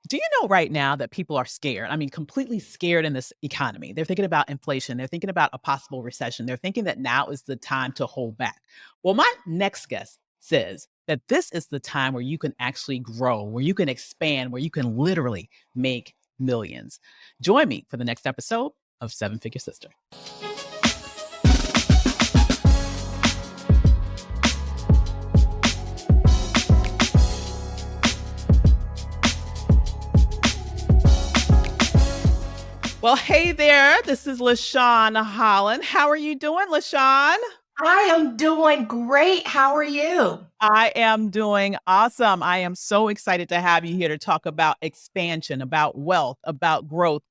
Do you know right now that people are scared? I mean, completely scared in this economy. They're thinking about inflation. They're thinking about a possible recession. They're thinking that now is the time to hold back. Well, my next guest says that this is the time where you can actually grow, where you can expand, where you can literally make millions. Join me for the next episode of Seven Figure Sister. Well, hey there. This is LaShawne Holland. How are you doing, LaShawne? I am doing great. How are you? I am doing awesome. I am so excited to have you here to talk about expansion, about wealth, about growth.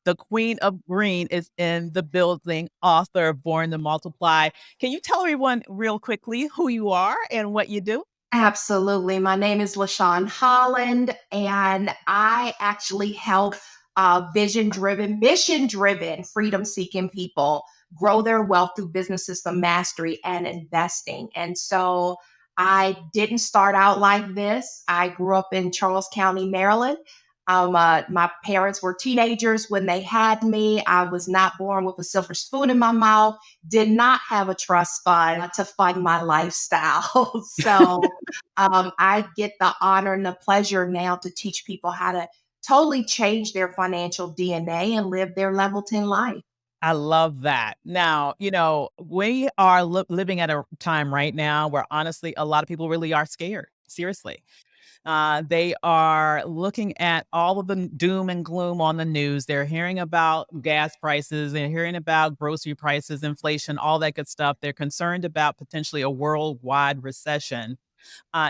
The Queen of Green is in the building, author of Born to Multiply. Can you tell everyone real quickly who you are and what you do? Absolutely. My name is LaShawne Holland, and I actually help vision driven, mission driven, freedom seeking people grow their wealth through business system mastery and investing. And so I didn't start out like this. I grew up in Charles County, Maryland. My parents were teenagers when they had me. I was not born with a silver spoon in my mouth, did not have a trust fund to fund my lifestyle. I get the honor and the pleasure now to teach people how to totally change their financial DNA and live their level 10 life. I love that. Now, we are living at a time right now where honestly, a lot of people really are scared. Seriously. They are looking at all of the doom and gloom on the news. They're hearing about gas prices. They're hearing about grocery prices, inflation, all that good stuff. They're concerned about potentially a worldwide recession.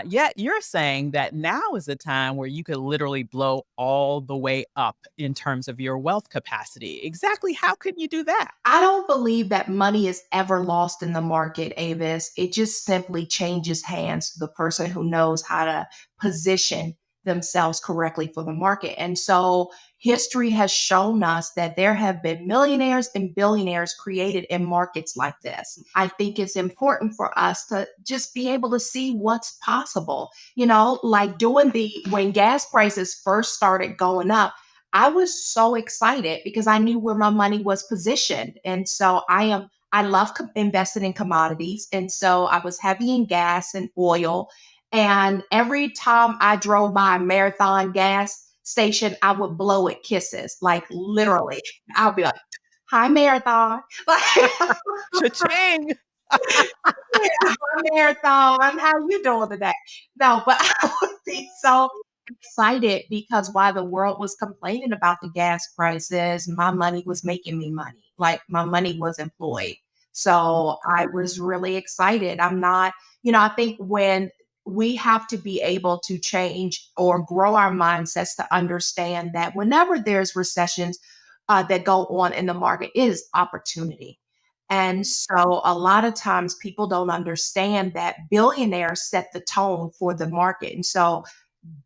Yet you're saying that now is the time where you could literally blow all the way up in terms of your wealth capacity. Exactly how can you do that? I don't believe that money is ever lost in the market, Avis. It just simply changes hands to the person who knows how to position themselves correctly for the market. And so history has shown us that there have been millionaires and billionaires created in markets like this. I think it's important for us to just be able to see what's possible. Like when gas prices first started going up, I was so excited because I knew where my money was positioned. And so I love investing in commodities. And so I was heavy in gas and oil. And every time I drove by a Marathon gas station, I would blow it kisses, like literally. I'll be like, hi, Marathon. Cha-ching! Hi, Marathon. How you doing today? No, but I would be so excited because while the world was complaining about the gas prices, my money was making me money. Like my money was employed. So I was really excited. I think when we have to be able to change or grow our mindsets to understand that whenever there's recessions that go on in the market, it is opportunity. And so a lot of times people don't understand that billionaires set the tone for the market. And so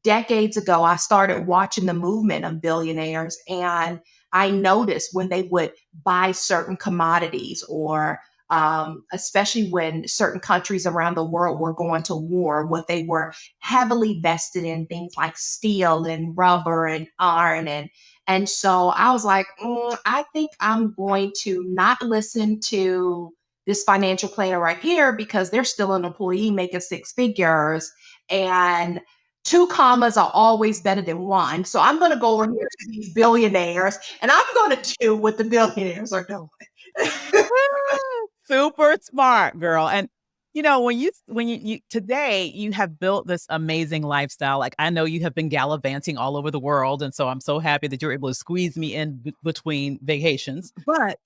decades ago, I started watching the movement of billionaires, and I noticed when they would buy certain commodities or especially when certain countries around the world were going to war, what they were heavily vested in things like steel and rubber and iron. And so I was like, I think I'm going to not listen to this financial planner right here because they're still an employee making six figures. And two commas are always better than one. So I'm going to go over here to these billionaires and I'm going to do what the billionaires are doing. Super smart, girl. And when you today you have built this amazing lifestyle. Like I know you have been gallivanting all over the world, and so I'm so happy that you're able to squeeze me in between vacations. But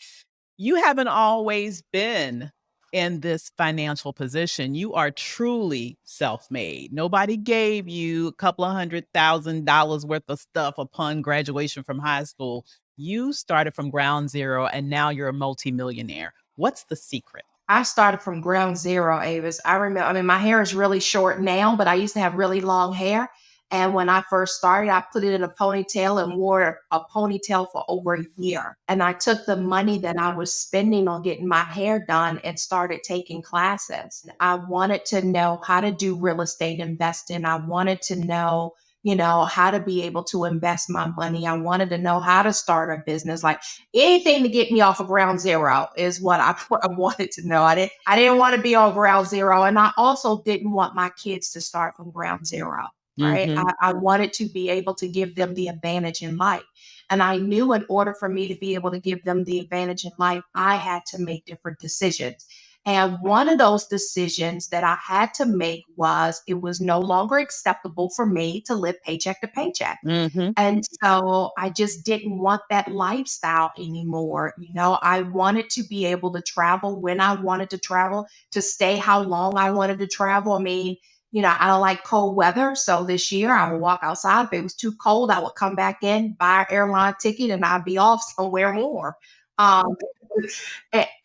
you haven't always been in this financial position. You are truly self-made. Nobody gave you a couple of $100,000 worth of stuff upon graduation from high school. You started from ground zero and now you're a multi-millionaire. What's the secret? I started from ground zero, Avis. My hair is really short now, but I used to have really long hair. And when I first started, I put it in a ponytail and wore a ponytail for over a year. And I took the money that I was spending on getting my hair done and started taking classes. I wanted to know how to do real estate investing. I wanted to know how to be able to invest my money. I wanted to know how to start a business, like anything to get me off of ground zero is what I wanted to know. I didn't want to be on ground zero. And I also didn't want my kids to start from ground zero. Right. Mhm. I wanted to be able to give them the advantage in life. And I knew in order for me to be able to give them the advantage in life, I had to make different decisions. And one of those decisions that I had to make was it was no longer acceptable for me to live paycheck to paycheck. Mhm. And so I just didn't want that lifestyle anymore. I wanted to be able to travel when I wanted to travel, to stay how long I wanted to travel. I mean, I don't like cold weather. So this year I would walk outside. If it was too cold, I would come back in, buy an airline ticket, and I'd be off somewhere more. Um,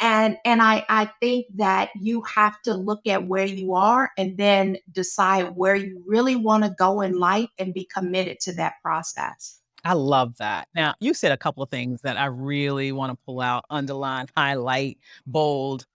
and I think that you have to look at where you are and then decide where you really want to go in life and be committed to that process. I love that. Now, you said a couple of things that I really wanna pull out, underline, highlight, bold.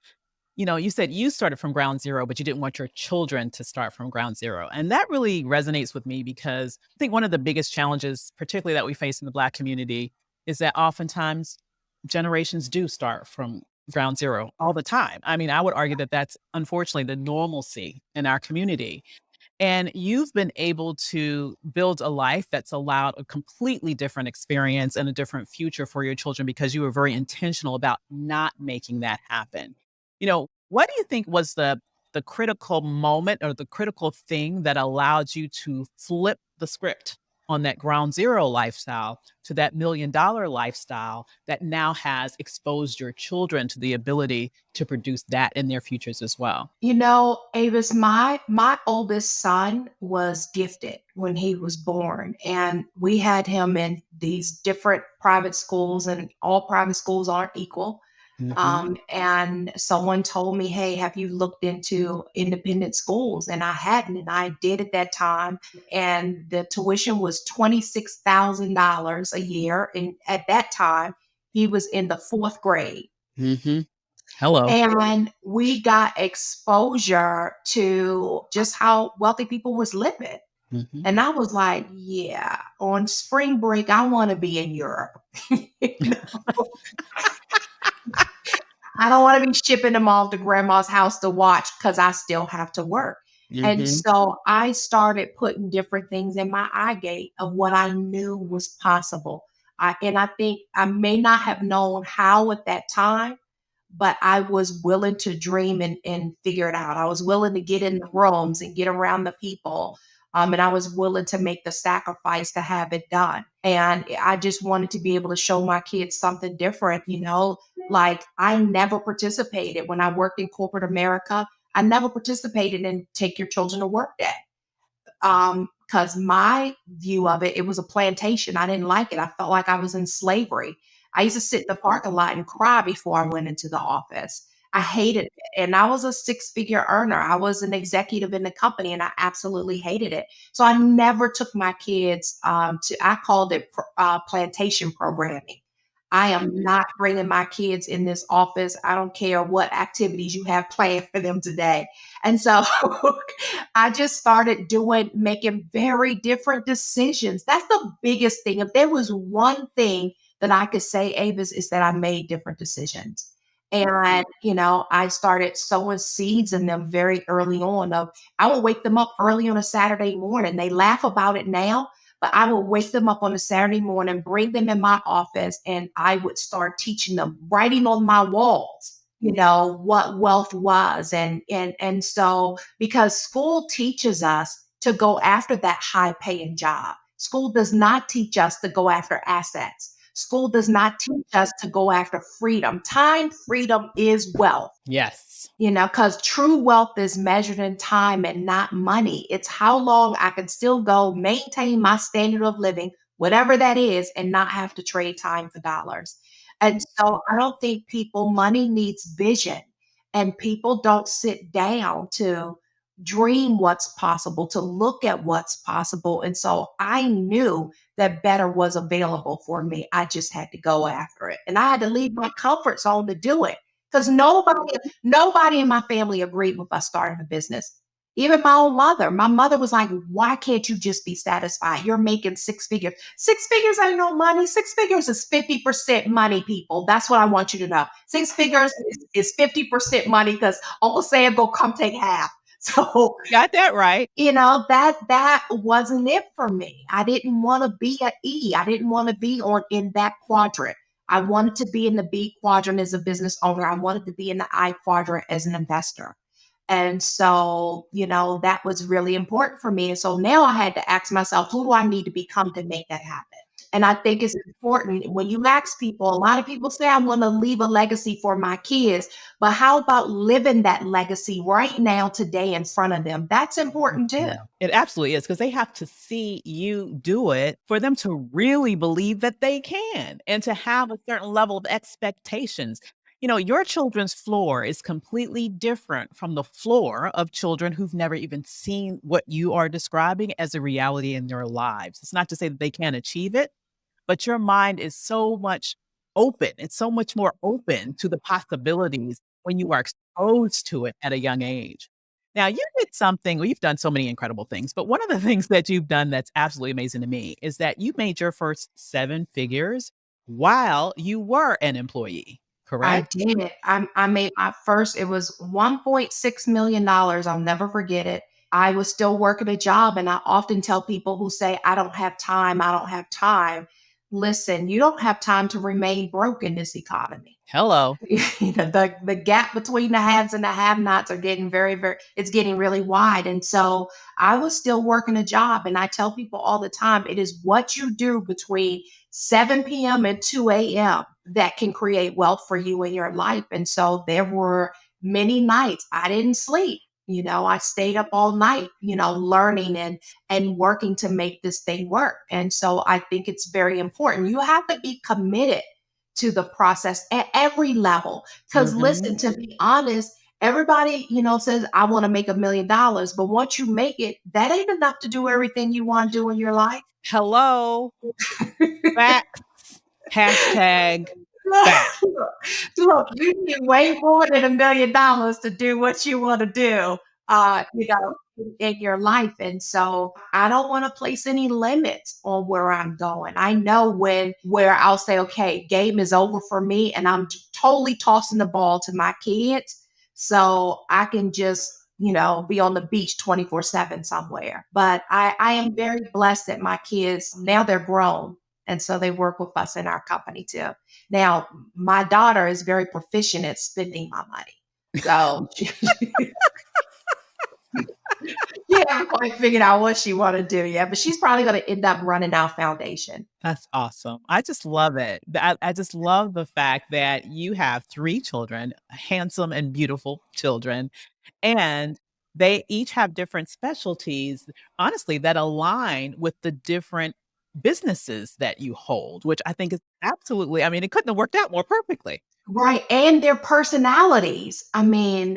You said you started from ground zero, but you didn't want your children to start from ground zero. And that really resonates with me because I think one of the biggest challenges, particularly that we face in the Black community, is that oftentimes generations do start from ground zero all the time. I mean, I would argue that that's unfortunately the normalcy in our community. And you've been able to build a life that's allowed a completely different experience and a different future for your children because you were very intentional about not making that happen. What do you think was the critical moment or the critical thing that allowed you to flip the script on that ground zero lifestyle to that $1 million lifestyle that now has exposed your children to the ability to produce that in their futures as well? Avis, my oldest son was gifted when he was born, and we had him in these different private schools, and all private schools aren't equal. Mhm. And someone told me, "Hey, have you looked into independent schools?" And I hadn't, and I did at that time. And the tuition was $26,000 a year. And at that time, he was in the fourth grade. Mhm. Hello. And we got exposure to just how wealthy people was living. Mhm. And I was like, yeah, on spring break, I want to be in Europe. You know? I don't want to be shipping them off to grandma's house to watch because I still have to work. And Mhm. so I started putting different things in my eye gate of what I knew was possible. And I think I may not have known how at that time, but I was willing to dream and figure it out. I was willing to get in the rooms and get around the people. And I was willing to make the sacrifice to have it done. And I just wanted to be able to show my kids something different. Like I never participated when I worked in corporate America. I never participated in take your children to work day. Because my view of it, it was a plantation. I didn't like it. I felt like I was in slavery. I used to sit in the parking lot and cry before I went into the office. I hated it. And I was a six-figure earner. I was an executive in the company and I absolutely hated it. So I never took my kids I called it plantation programming. I am not bringing my kids in this office. I don't care what activities you have planned for them today. And so I just started making very different decisions. That's the biggest thing. If there was one thing that I could say, Avis, is that I made different decisions. And, I started sowing seeds in them very early on of I would wake them up early on a Saturday morning. They laugh about it now, but I would wake them up on a Saturday morning, bring them in my office, and I would start teaching them, writing on my walls, what wealth was. And so because school teaches us to go after that high paying job. School does not teach us to go after assets. School does not teach us to go after freedom. Time freedom is wealth. Yes. Because true wealth is measured in time and not money. It's how long I can still go maintain my standard of living, whatever that is, and not have to trade time for dollars. And so I don't think money needs vision, and people don't sit down to dream what's possible, to look at what's possible. And so I knew that better was available for me. I just had to go after it. And I had to leave my comfort zone to do it because nobody in my family agreed with us starting a business. Even my mother was like, why can't you just be satisfied? You're making six figures. Six figures ain't no money. Six figures is 50% money, people. That's what I want you to know. Six figures is 50% money because Uncle Sam will come take half. So Got that right. that wasn't it for me. I didn't want to be at E. I didn't want to be on in that quadrant. I wanted to be in the B quadrant as a business owner. I wanted to be in the I quadrant as an investor. And so, that was really important for me. And so now I had to ask myself, who do I need to become to make that happen? And I think it's important when you ask people, a lot of people say, I want to leave a legacy for my kids, but how about living that legacy right now, today in front of them? That's important too. Mhm. It absolutely is because they have to see you do it for them to really believe that they can and to have a certain level of expectations. Your children's floor is completely different from the floor of children who've never even seen what you are describing as a reality in their lives. It's not to say that they can't achieve it, but your mind is so much open. It's so much more open to the possibilities when you are exposed to it at a young age. Now, you did something, well, you've done so many incredible things, but one of the things that you've done that's absolutely amazing to me is that you made your first seven figures while you were an employee, I correct? did it. I made my first, it was $1.6 million. I'll never forget it. I was still working a job. And I often tell people who say, I don't have time, I don't have time. Listen, you don't have time to remain broke in this economy. Hello. The gap between the haves and the have-nots are getting very, very, it's getting really wide. And so I was still working a job. And I tell people all the time, it is what you do between 7 p.m. and 2 a.m. that can create wealth for you in your life. And so there were many nights I didn't sleep. I stayed up all night, learning and working to make this thing work. And so I think it's very important. You have to be committed to the process at every level. Because listen, Mhm. to be honest, everybody, says, I want to make $1 million. But once you make it, that ain't enough to do everything you want to do in your life. Hello. Facts. Hashtag fact. Look, you need way more than $1 million to do what you want to do, in your life. And so I don't want to place any limits on where I'm going. I know where I'll say, okay, game is over for me, and I'm totally tossing the ball to my kids. So I can just, be on the beach 24/7 somewhere. But I am very blessed that my kids, now they're grown. And so they work with us in our company too. Now, my daughter is very proficient at spending my money. So she haven't quite figured out what she want to do yet, but she's probably going to end up running our foundation. That's awesome. I just love it. I just love the fact that you have 3 children, handsome and beautiful children, and they each have different specialties, honestly, that align with the different businesses that you hold, which I think is absolutely, I mean, it couldn't have worked out more perfectly. Right, and their personalities. Anybody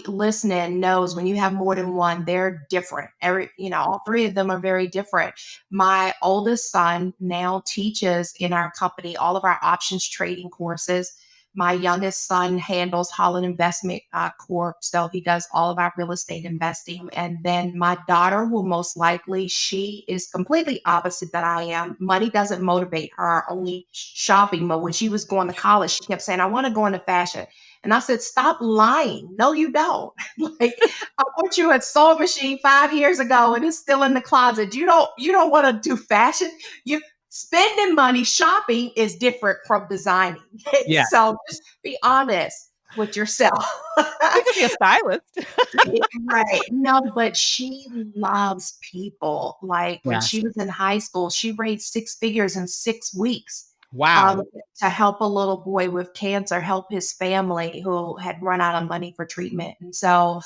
listening knows when you have more than one, they're different. All three of them are very different. My oldest son now teaches in our company all of our options trading courses. My youngest son handles Holland Investment Corp, so he does all of our real estate investing. And then my daughter will most likely, she is completely opposite that I am. Money doesn't motivate her, only shopping. But when she was going to college, she kept saying, I want to go into fashion. And I said, stop lying. No, you don't. Like, I bought you a sewing machine 5 years ago and it's still in the closet. You don't want to do fashion. You spending money shopping is different from designing. Yeah. So just be honest with yourself. You could be a stylist. Right. No, but she loves people. Like when Yes. she was in high school, she raised six figures in 6 weeks, um, Wow. to help a little boy with cancer, help his family who had run out of money for treatment. And so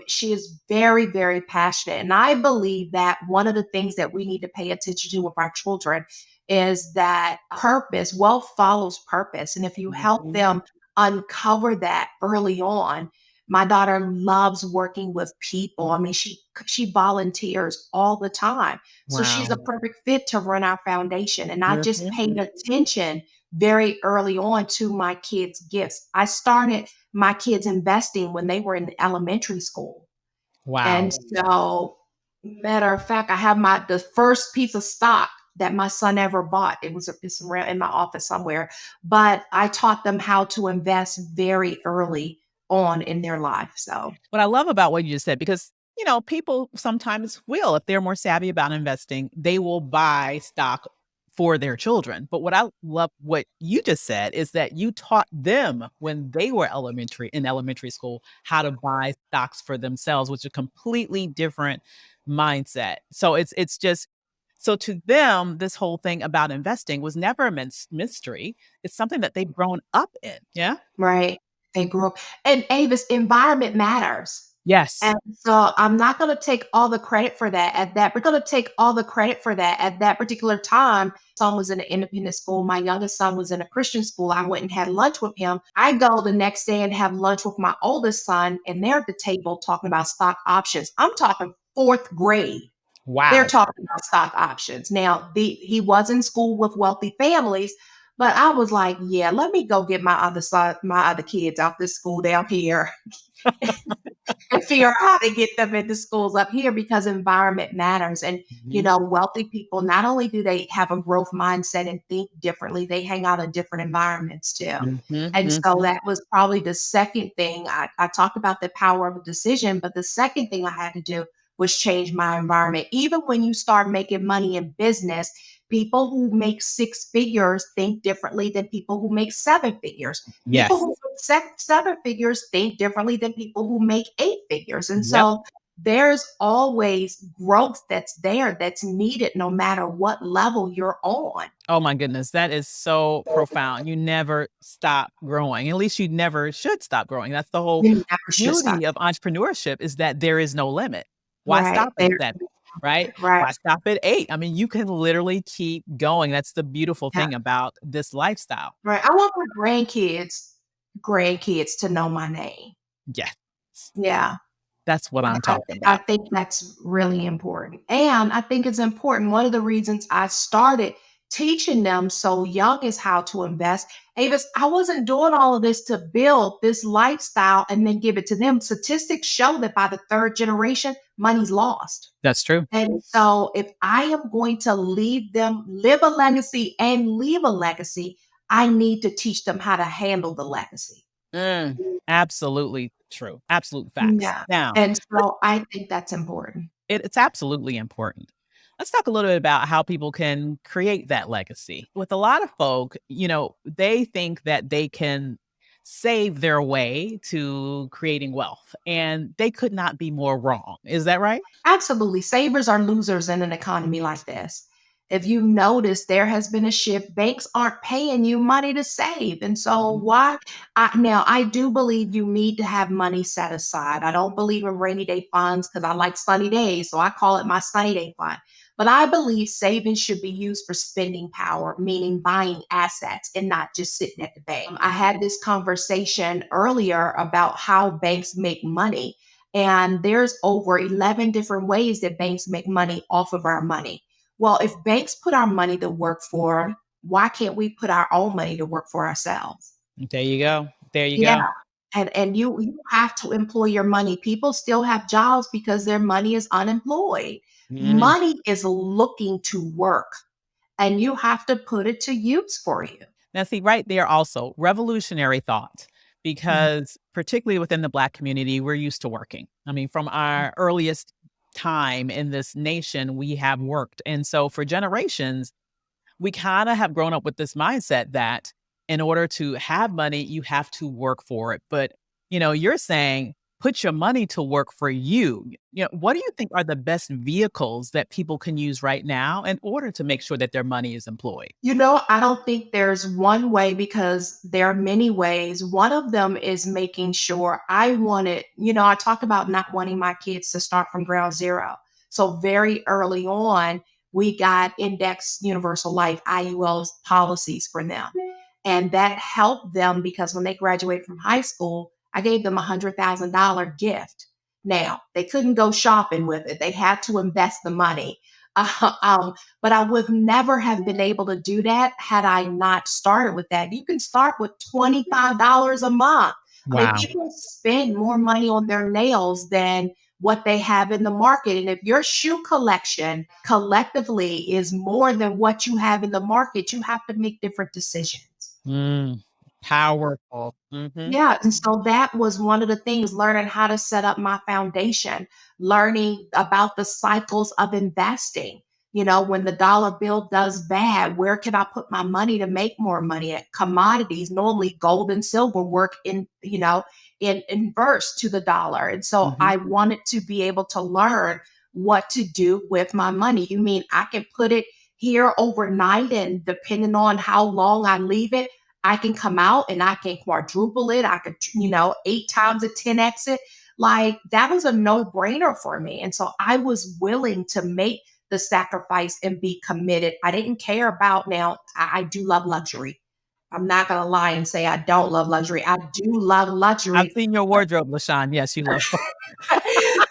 she is very, very passionate. And I believe that one of the things that we need to pay attention to with our children is that purpose, wealth follows purpose. And if you help Mhm. them uncover that early on, my daughter loves working with people. I mean, she volunteers all the time. So she's a Wow. perfect fit to run our foundation. And I just Mhm. paid attention very early on to my kids' gifts. I started my kids investing when they were in elementary school. And Wow. so, matter of fact, I have the first piece of stock that my son ever bought. It's around in my office somewhere, but I taught them how to invest very early on in their life. So, What I love about what you just said, because, people sometimes will, if they're more savvy about investing, they will buy stock for their children. But what I love what you just said is that you taught them when they were in elementary school how to buy stocks for themselves, which is a completely different mindset. So it's just so to them, this whole thing about investing was never a mystery. It's something that they've grown up in. Yeah. right. They grew up. And Avis, environment matters. Yes. And so I'm not going to take all the credit for that we're going to take all the credit for that at that particular time. Son was in an independent school. My youngest son was in a Christian school. I went and had lunch with him. I go the next day and have lunch with my oldest son, and they're at the table talking about stock options. I'm talking fourth grade. They're Wow. talking about stock options. Now, he was in school with wealthy families, but I was like, yeah, let me go get my other kids out this school down here and figure out how to get them into schools up here because environment matters. And, Mhm. wealthy people, not only do they have a growth mindset and think differently, they hang out in different environments too. Mhm, And so mhm. that was probably the second thing. I talked about the power of a decision, but the second thing I had to do was change my environment. Even when you start making money in business, people who make six figures think differently than people who make seven figures. People Yes. who make seven figures think differently than people who make eight figures. And Yep. so there's always growth that's there that's needed no matter what level you're on. Oh my goodness, that is so profound. You never stop growing. At least you never should stop growing. That's the whole You never should stop. beauty of entrepreneurship is that there is no limit. Why Right. stop at 7, right? Right. Why stop at 8? I mean, you can literally keep going. That's the beautiful Yeah. thing about this lifestyle. Right. I want my grandkids to know my name. Yes. Yeah. That's what I'm talking I about. think that's really important. And I think it's important. One of the reasons I started teaching them so young is how to invest. Avis, I wasn't doing all of this to build this lifestyle and then give it to them. Statistics show that by the third generation, money's lost. That's true. And so if I am going to live a legacy and leave a legacy, I need to teach them how to handle the legacy. Mm, absolutely true. Absolute facts. Yeah. Now, And so I think that's important. it's absolutely important. Let's talk a little bit about how people can create that legacy. With a lot of folk, they think that they can save their way to creating wealth, and they could not be more wrong. Is that right? Absolutely. Savers are losers in an economy like this. If you notice, there has been a shift. Banks aren't paying you money to save. And so, Mhm. why? Now, I do believe you need to have money set aside. I don't believe in rainy day funds because I like sunny days. So, I call it my sunny day fund. But I believe savings should be used for spending power, meaning buying assets and not just sitting at the bank. I had this conversation earlier about how banks make money. And there's over 11 different ways that banks make money off of our money. Well, if banks put our money to work for, why can't we put our own money to work for ourselves? There you go. There you Yeah. go. And you have to employ your money. People still have jobs because their money is unemployed. Mhm. Money is looking to work and you have to put it to use for you. Now, see, right there also, revolutionary thought, Mhm. because particularly within the Black community, we're used to working. I mean, from our earliest time in this nation, we have worked. And so for generations, we kind of have grown up with this mindset that in order to have money, you have to work for it. But, you're saying put your money to work for you. What do you think are the best vehicles that people can use right now in order to make sure that their money is employed? I don't think there's one way because there are many ways. One of them is making sure I talk about not wanting my kids to start from ground zero. So very early on, we got index universal life, IUL's policies for them. And that helped them because when they graduated from high school, I gave them $100,000 gift. Now, they couldn't go shopping with it. They had to invest the money. But I would never have been able to do that had I not started with that. You can start with $25 a month. I mean, Wow. people spend more money on their nails than what they have in the market. And if your shoe collection collectively is more than what you have in the market, you have to make different decisions. Mm, powerful. Yeah, and so that was one of the things, learning how to set up my foundation, learning about the cycles of investing. When the dollar bill does bad, where can I put my money to make more money? At commodities, normally gold and silver work in inverse to the dollar. And so Mhm. I wanted to be able to learn what to do with my money. You mean I can put it here overnight, and depending on how long I leave it, I can come out and I can quadruple it. I could, 8 times a 10x it. Like, that was a no brainer for me. And so I was willing to make the sacrifice and be committed. I didn't care about, now, I do love luxury. I'm not going to lie and say I don't love luxury. I do love I've luxury. seen your wardrobe, LaShawne. Yes, you love.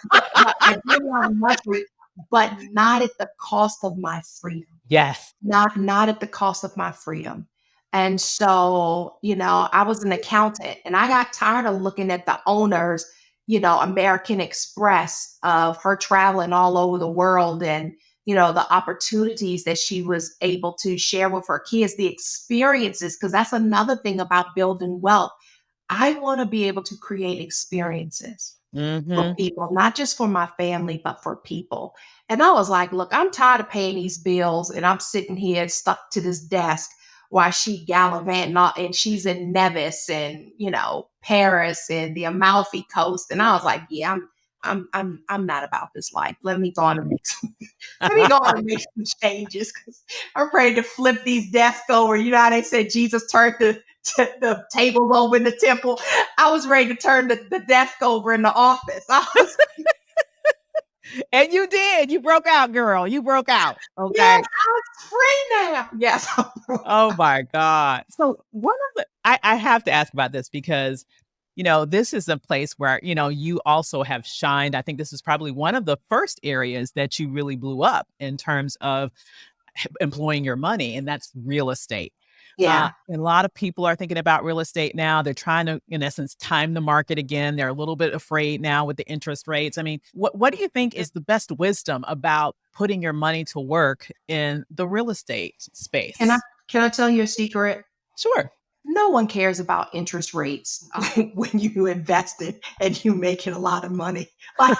but I do love luxury, but not at the cost of my freedom. Yes. Not at the cost of my freedom. And so, I was an accountant, and I got tired of looking at the owners, American Express, of her traveling all over the world, and the opportunities that she was able to share with her kids, the experiences, because that's another thing about building wealth. I want to be able to create experiences for Mhm. people, not just for my family, but for people. And I was like, look, I'm tired of paying these bills, and I'm sitting here stuck to this desk while she gallivanting, and she's in Nevis and, Paris and the Amalfi Coast. And I was like, yeah, I'm not about this life. Let me go on and make some let me go on and make some changes, because I'm ready to flip these desks over. You know how they said Jesus turned the tables over in the temple? I was ready to turn the desk over in the office. I was, And you did. You broke out, girl. You broke out. yes, Okay. I'm free now. Yes. Oh my God. So one of the I have to ask about this because, this is a place where, you also have shined. I think this is probably one of the first areas that you really blew up in terms of employing your money, and that's real estate. Yeah. A lot of people are thinking about real estate now. They're trying to, in essence, time the market again. They're a little bit afraid now with the interest rates. I mean, what do you think is the best wisdom about putting your money to work in the real estate Can I space? can I tell you a secret? Sure. No one cares about interest rates when you invest it and you making a lot of money. Like,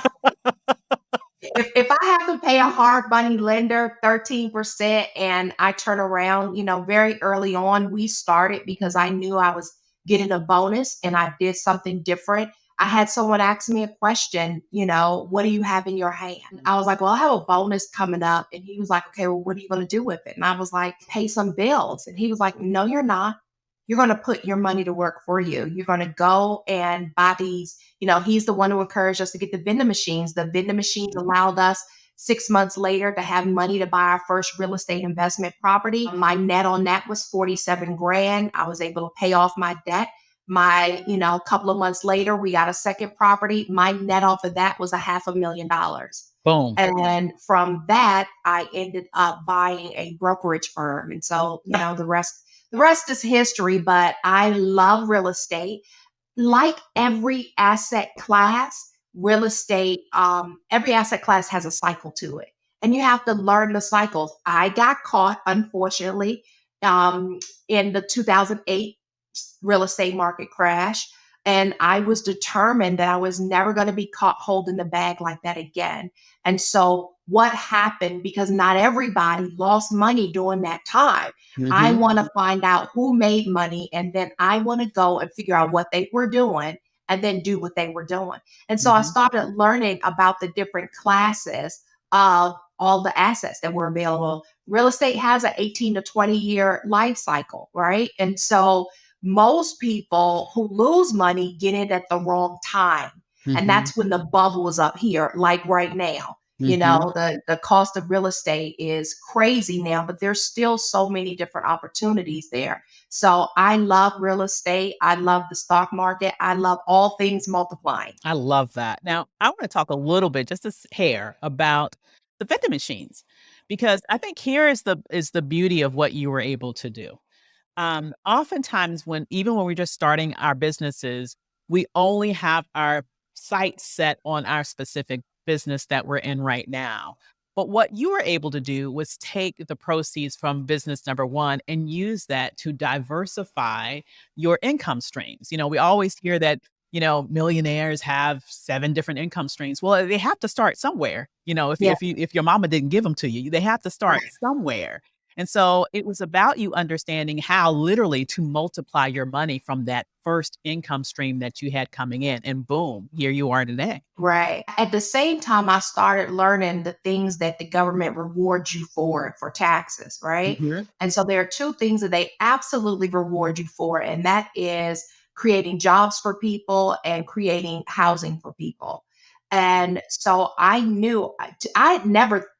if I have to pay a hard money lender 13% and I turn around, very early on, we started because I knew I was getting a bonus and I did something different. I had someone ask me a question, what do you have in your hand? I was like, well, I have a bonus coming up. And he was like, okay, well, what are you going to do with it? And I was like, pay some bills. And he was like, no, you're not. You're going to put your money to work for you. You're going to go and buy these. He's the one who encouraged us to get the vending machines. The vending machines allowed us 6 months later to have money to buy our first real estate investment property. My net on that was 47 grand. I was able to pay off my debt. A couple of months later, we got a second property. My net off of that was a $500,000. Boom. And from that, I ended up buying a brokerage firm. And so, the rest is history, but I love real estate. Like every asset class, real estate, every asset class has a cycle to it. And you have to learn the cycles. I got caught, unfortunately, in the 2008 real estate market crash. And I was determined that I was never going to be caught holding the bag like that again. And so, what happened, because not everybody lost money during that time, I Mhm. want to find out who made money, and then I want to go and figure out what they were doing and then do what they were doing. And so I Mhm. started learning about the different classes of all the assets that were available. Real estate has an 18 to 20-year life cycle, right? And so most people who lose money get it at the wrong time. And Mhm. that's when the bubble is up here, like right now. Mhm. The cost of real estate is crazy now, but there's still so many different opportunities there. So I love real estate. I love the stock market. I love all things multiplying. I love that. Now, I want to talk a little bit, just hair, about the vending machines, because I think here is the beauty of what you were able to do. Oftentimes, when even when we're just starting our businesses, We only have our sights set on our specific business that we're in right now. But what you were able to do was take the proceeds from business number one and use that to diversify your income streams. We always hear that, millionaires have 7 different income streams. Well, they have to start somewhere. Yeah, If your mama didn't give them to you, they have to start right. somewhere. And so it was about you understanding how literally to multiply your money from that first income stream that you had coming in. And boom, here you are today. Right. At the same time, I started learning the things that the government rewards you for taxes, right? Mhm. And so there are two things that they absolutely reward you for, and that is creating jobs for people and creating housing for people. And so I knew I had never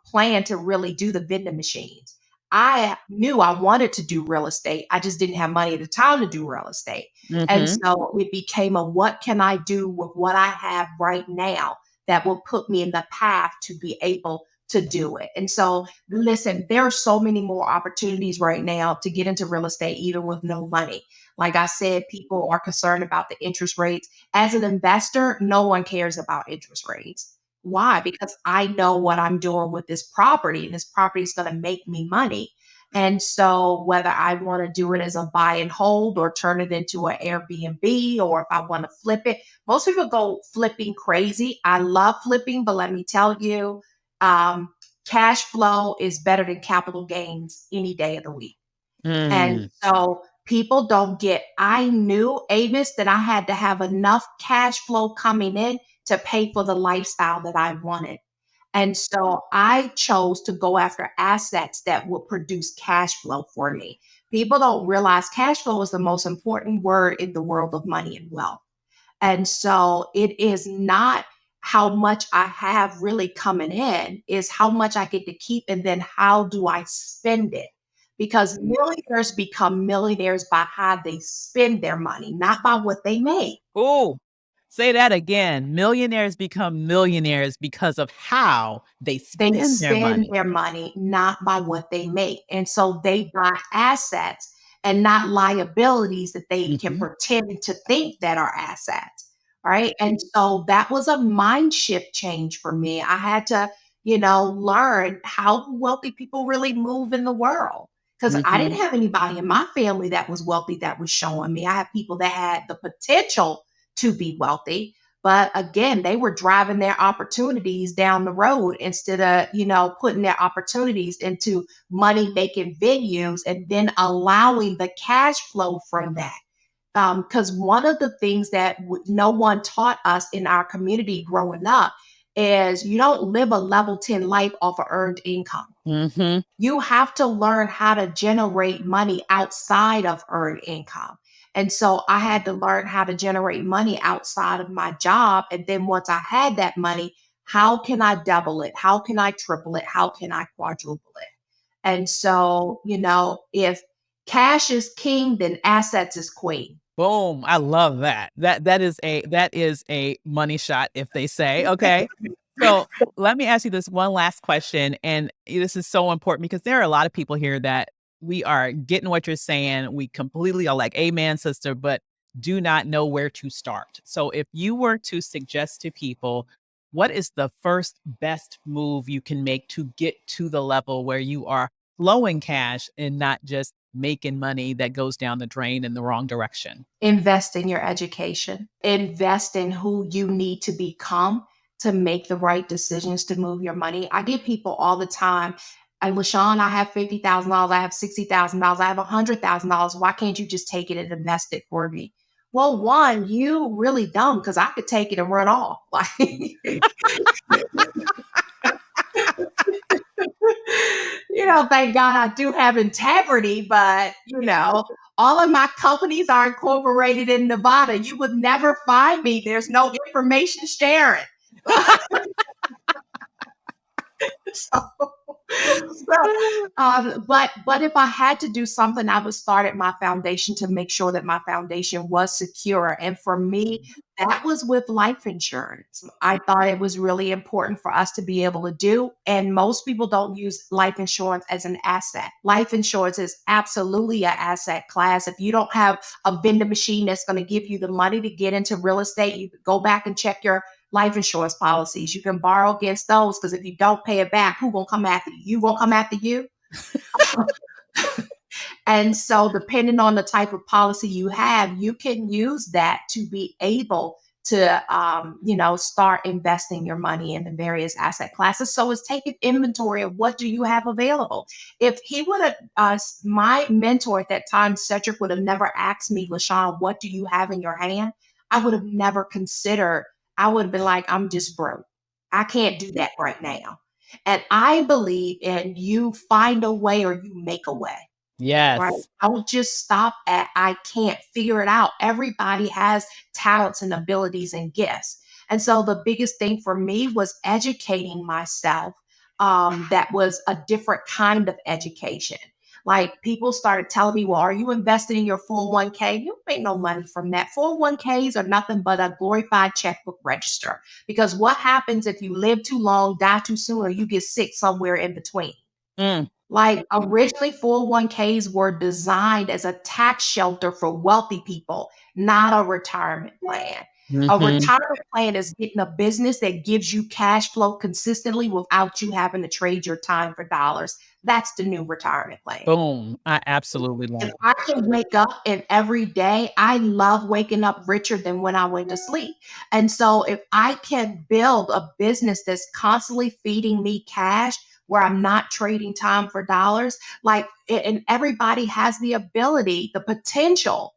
planned to really do the vending machines. I knew I wanted to do real estate. I just didn't have money at the time to do real estate. And Mhm. so it became a what can I do with what I have right now that will put me in the path to be able to do it. And so, listen, there are so many more opportunities right now to get into real estate, even with no money. Like I said, people are concerned about the interest rates. As an investor, no one cares about interest rates. Why? Because I know what I'm doing with this property, and this property is going to make me money. And so, whether I want to do it as a buy and hold or turn it into an Airbnb, or if I want to flip it, most people go flipping crazy. I love flipping, but let me tell you, um, cash flow is better than capital gains any day of the week. And Mm. so, people don't get, I knew, Avis, that I had to have enough cash flow coming in to pay for the lifestyle that I wanted. And so I chose to go after assets that will produce cash flow for me. People don't realize cash flow is the most important word in the world of money and wealth. And so it is not how much I have really coming in, is how much I get to keep, and then how do I spend it? Because millionaires become millionaires by how they spend their money, not by what they make. Ooh, say that again. Millionaires become millionaires because of how they They spend their spend money. their money not by what they make. And so they buy assets and not liabilities that they can Mhm. pretend to think that are assets. Right. And so that was a mind shift change for me. I had to, learn how wealthy people really move in the world. Because I didn't Mhm. have anybody in my family that was wealthy that was showing me. I had people that had the potential to be wealthy, but again, they were driving their opportunities down the road instead of, putting their opportunities into money making venues and then allowing the cash flow from that. Because one of the things that no one taught us in our community growing up is you don't live a level 10 life off of earned income. Mhm. You have to learn how to generate money outside of earned income. And so I had to learn how to generate money outside of my job. And then once I had that money, how can I double it? How can I triple it? How can I quadruple it? And so, if cash is king, then assets is queen. Boom, I love that. That is a money shot, if they say, okay? So, let me ask you this one last question, and this is so important because there are a lot of people here that we are getting what you're saying. We completely are like, "Amen, sister," but do not know where to start. So, if you were to suggest to people, what is the first best move you can make to get to the level where you are flowing cash and not just making money that goes down the drain in the wrong direction? Invest in your education, invest in who you need to become to make the right decisions to move your money. I get people all the time, and LaShawne, I have $50,000, I have $60,000, I have $100,000. Why can't you just take it and invest it for me? Well, one, you really dumb because I could take it and run off. Like, thank God I do have integrity, but all of my companies are incorporated in Nevada. You would never find me. There's no information sharing. So, So, but if I had to do something, I would start at my foundation to make sure that my foundation was secure. And for me, that was with life insurance. I thought it was really important for us to be able to do. And most people don't use life insurance as an asset. Life insurance is absolutely an asset class. If you don't have a vending machine that's going to give you the money to get into real estate, you could go back and check your life insurance policies. You can borrow against those because if you don't pay it back, who gonna come after you? You gonna come after you? And so, depending on the type of policy you have, you can use that to be able to, start investing your money in the various asset classes. So, it's taking inventory of what do you have available. If he would have, my mentor at that time, Cedric, would have never asked me, LaShawne, what do you have in your hand? I would have never considered. I would have been like, I'm just broke. I can't do that right now. And I believe in you find a way or you make a way. Right? Yes. Don't just stop at I can't figure it out. Everybody has talents and abilities and gifts. And so the biggest thing for me was educating myself. That was a different kind of education. Like people started telling me, well, are you investing in your 401k? You don't make no money from that. 401ks are nothing but a glorified checkbook register. Because what happens if you live too long, die too soon, or you get sick somewhere in between? Mm. Like originally, 401ks were designed as a tax shelter for wealthy people, not a retirement plan. A Mhm. retirement plan is getting a business that gives you cash flow consistently without you having to trade your time for dollars. That's the new retirement plan. Boom. I absolutely love If it. I can wake up and every day, I love waking up richer than when I went to sleep. And so if I can build a business that's constantly feeding me cash where I'm not trading time for dollars, and everybody has the ability, the potential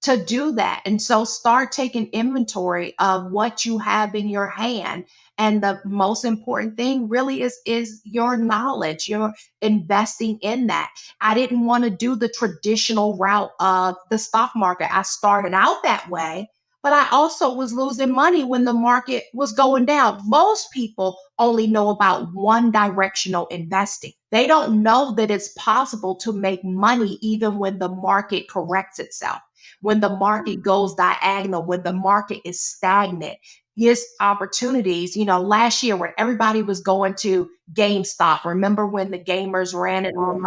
to do that. And so start taking inventory of what you have in your hand. And the most important thing really is your knowledge. You're investing in that. I didn't want to do the traditional route of the stock market. I started out that way, but I also was losing money when the market was going down. Most people only know about one directional investing. They don't know that it's possible to make money even when the market corrects itself, when the market goes diagonal, when the market is stagnant. Yes, opportunities. Last year when everybody was going to GameStop, remember when the gamers ran it on?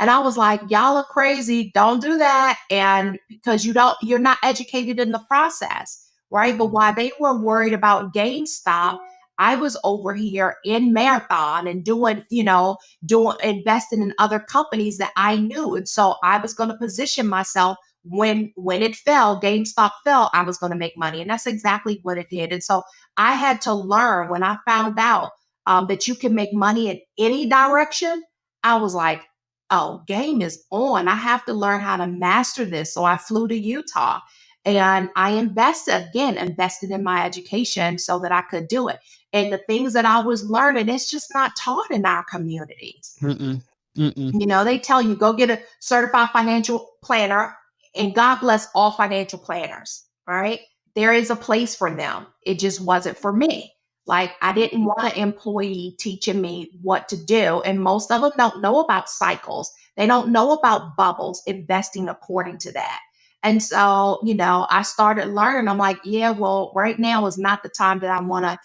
And I was like, y'all are crazy. Don't do that. And because you're not educated in the process, right? But while they were worried about GameStop, I was over here in Marathon and doing investing in other companies that I knew. And so I was going to position myself when it fell, GameStop fell, I was going to make money. And that's exactly what it did. And so I had to learn when I found out that you can make money in any direction. I was like, oh, game is on. I have to learn how to master this. So I flew to Utah and I invested in my education so that I could do it. And the things that I was learning, it's just not taught in our communities. Mm-mm. Mm-mm. They tell you go get a certified financial planner, and God bless all financial planners, right? There is a place for them. It just wasn't for me. Like, I didn't want an employee teaching me what to do. And most of them don't know about cycles, they don't know about bubbles, investing according to that. And so, I started learning. I'm like, yeah, well, right now is not the time that I want to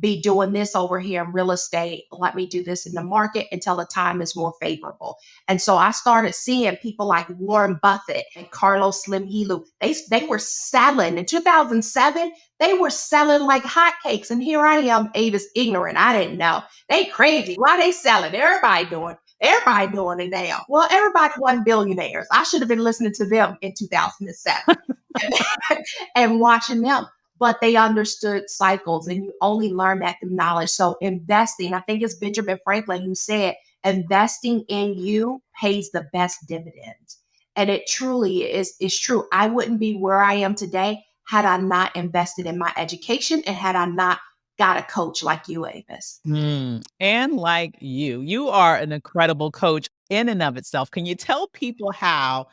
be doing this over here in real estate. Let me do this in the market until the time is more favorable. And so I started seeing people like Warren Buffett and Carlos Slim Helu. They were selling in 2007. They were selling like hotcakes. And here I am, Avis, ignorant. I didn't know. They crazy. Why they selling? Everybody doing it now. Well, everybody wasn't billionaires. I should have been listening to them in 2007 and watching them, but they understood cycles and you only learn that through knowledge. So investing, I think it's Benjamin Franklin who said, investing in you pays the best dividends. And it truly is true. I wouldn't be where I am today had I not invested in my education and had I not got a coach like you, Avis. And like you are an incredible coach in and of itself. Can you tell people how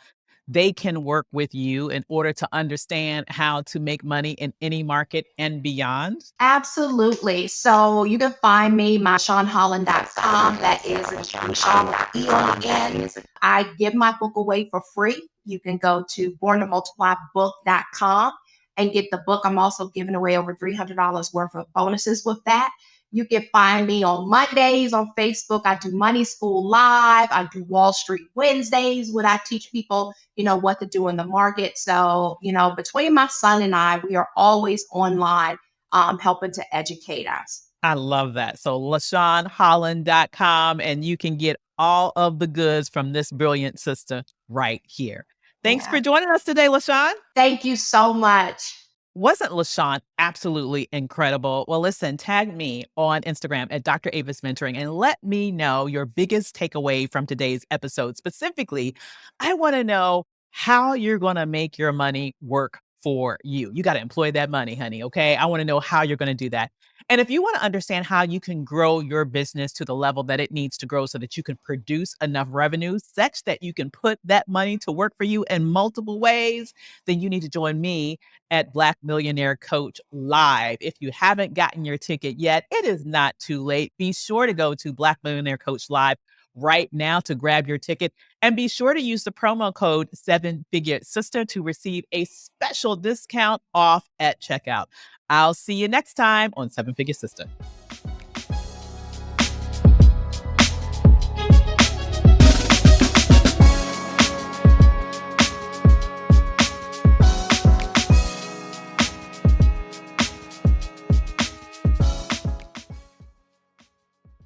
they can work with you in order to understand how to make money in any market and beyond? Absolutely. So you can find me, myShawneHolland.com. That is Sean with an E on the end. I give my book away for free. You can go to borntomultiplybook.com and get the book. I'm also giving away over $300 worth of bonuses with that. You can find me on Mondays on Facebook. I do Money School Live. I do Wall Street Wednesdays where I teach people, what to do in the market. So, between my son and I, we are always online helping to educate us. I love that. So LaShawneHolland.com, and you can get all of the goods from this brilliant sister right here. Thanks for Yeah. joining us today, LaShawne. Thank you so much. Wasn't LaShawne absolutely incredible? Well, listen, tag me on Instagram at Dr. Avis Mentoring and let me know your biggest takeaway from today's episode. Specifically, I want to know how you're going to make your money work for you. You got to employ that money, honey. Okay. I want to know how you're going to do that. And if you want to understand how you can grow your business to the level that it needs to grow so that you can produce enough revenue such that you can put that money to work for you in multiple ways, then you need to join me at Black Millionaire Coach Live. If you haven't gotten your ticket yet, it is not too late. Be sure to go to Black Millionaire Coach Live right now to grab your ticket. And be sure to use the promo code 7-Figure Sister to receive a special discount off at checkout. I'll see you next time on 7-Figure Sister.